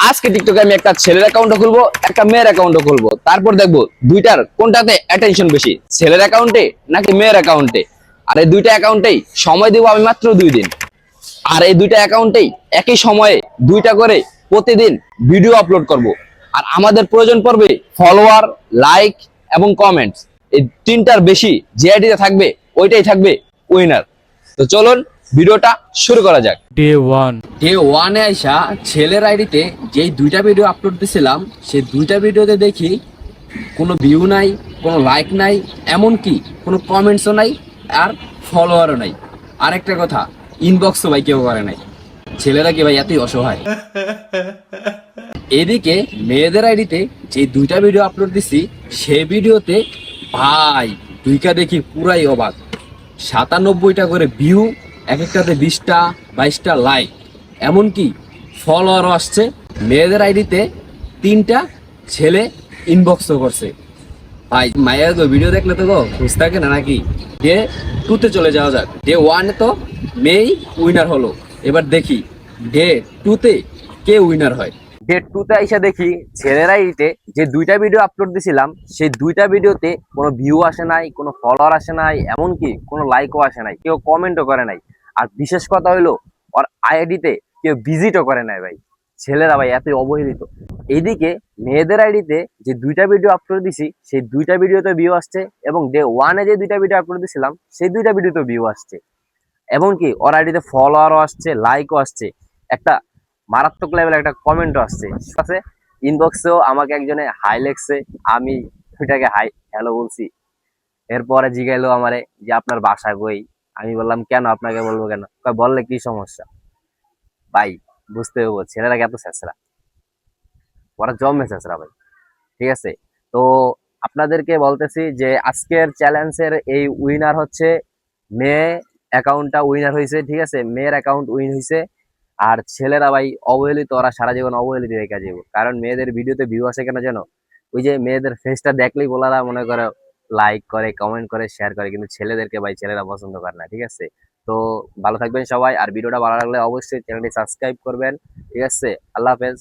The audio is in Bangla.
আজকে টিকটকে আমি একটা ছেলের অ্যাকাউন্টও খুলবো, একটা মেয়ের অ্যাকাউন্টও খুলবো। তারপর দেখবো দুইটার কোনটাতে অ্যাটেনশন বেশি, ছেলের অ্যাকাউন্টে নাকি মেয়ের অ্যাকাউন্টে। আর এই দুইটা অ্যাকাউন্টেই সময় দেবো আমি মাত্র 2 দিন। আর এই দুইটা অ্যাকাউন্টেই একই সময়ে দুইটা করে প্রতিদিন ভিডিও আপলোড করব। আর আমাদের প্রয়োজন পড়বে ফলোয়ার, লাইক এবং কমেন্টস। এই তিনটার বেশি যে আইডিতে থাকবে ওইটাই থাকবে উইনার। তো চলুন ভিডিওটা শুরু করা যাক। ডে 1 আইসা ছেলের আইডিতে যেই দুইটা ভিডিও আপলোড দিছিলাম সেই দুইটা ভিডিওতে দেখি কোনো ভিউ নাই, কোনো লাইক নাই, এমনকি কোনো কমেন্টসও নাই, আর ফলোয়ারও নাই। আরেকটা কথা, ইনবক্সও ভাই কেউ করে নাই। ছেলেরা কি ভাই এতই অসহায়? এদিকে মেয়েদের আইডিতে যে দুইটা ভিডিও আপলোড দিছি সেই ভিডিওতে ভাই দুইটা দেখি পুরাই অবাক। 97টা করে ভিউ, এক একটাতে 20টা 22টা লাইক, এমনকি ফলোয়ারও আসছে। মেয়েদের আইডিতে 3টা ছেলে ইনবক্সও করছে। ভাই মায়ের ভিডিও দেখলে তো গো খুশ থাকে না নাকি? ডে 2তে চলে যাওয়া যাক। ডে 1 তো মেয়েই উইনার হলো, এবার দেখি ডে 2তে কে উইনার হয়। ডে 2তে আইসা দেখি ছেলের আইডিতে যে দুইটা ভিডিও আপলোড দিছিলাম সেই দুইটা ভিডিওতে কোনো ভিউ আসে নাই, কোনো ফলোয়ার আসে নাই, এমনকি কোনো লাইকও আসে নাই, কেউ কমেন্টও করে নাই। আর বিশেষ কথা হইলো ওর আইডিতে কেউ ভিজিটও করে নাই। ভাই ছেলেরা ভাই এতই অবহেলিত। এইদিকে মেয়েদের আইডিতে যে দুইটা ভিডিও আপলোড দিছি সেই দুইটা ভিডিওতে ভিউ আসছে, এবং ডে 1-এ যে দুইটা ভিডিও আপলোড দিছিলাম সেই দুইটা ভিডিওতে ভিউ আসছে, এমনকি ওর আইডিতে ফলোয়ারও আসছে, লাইকও আসছে, একটা মারাত্মক লেভেল একটা কমেন্টও আসছে। আছে ইনবক্সেও আমাকে একজনে হাই লেখছে, আমি ওইটাকে হাই হ্যালো বলছি। এরপরে জিগাইলো আমারে যে আপনার বাসা কই। আমি বললাম কেন, আপনাকে বলবো কেন? কয় বললে কি সমস্যা? ভাই বুঝতে হবো ছেলেরা এত ছেঁচড়া, ওরা জমে ছেঁচড়া ভাই। ঠিক আছে, তো আপনাদেরকে বলতেছি যে আজকের চ্যালেঞ্জের এই উইনার হচ্ছে মেয়ে অ্যাকাউন্টটা উইনার হয়েছে। ঠিক আছে, মেয়ের অ্যাকাউন্ট উইন হয়েছে। আর ছেলেরা ভাই অবহেলিত, ওরা সারা জীবন অবহেলিত রেখে যাবো। কারণ মেয়েদের ভিডিওতে ভিউ আসে কেন জানো? ওই যে মেয়েদের ফেসটা দেখলেই বলারা মনে করে লাইক করে, কমেন্ট করে, শেয়ার করে, কিন্তু ছেলেদেরকে ভাই ছেলেরা পছন্দ করে না। ঠিক আছে, তো ভালো থাকবেন সবাই, আর ভিডিওটা ভালো লাগলে অবশ্যই চ্যানেলটি সাবস্ক্রাইব করবেন। ঠিক আছে, আল্লাহ হাফেজ।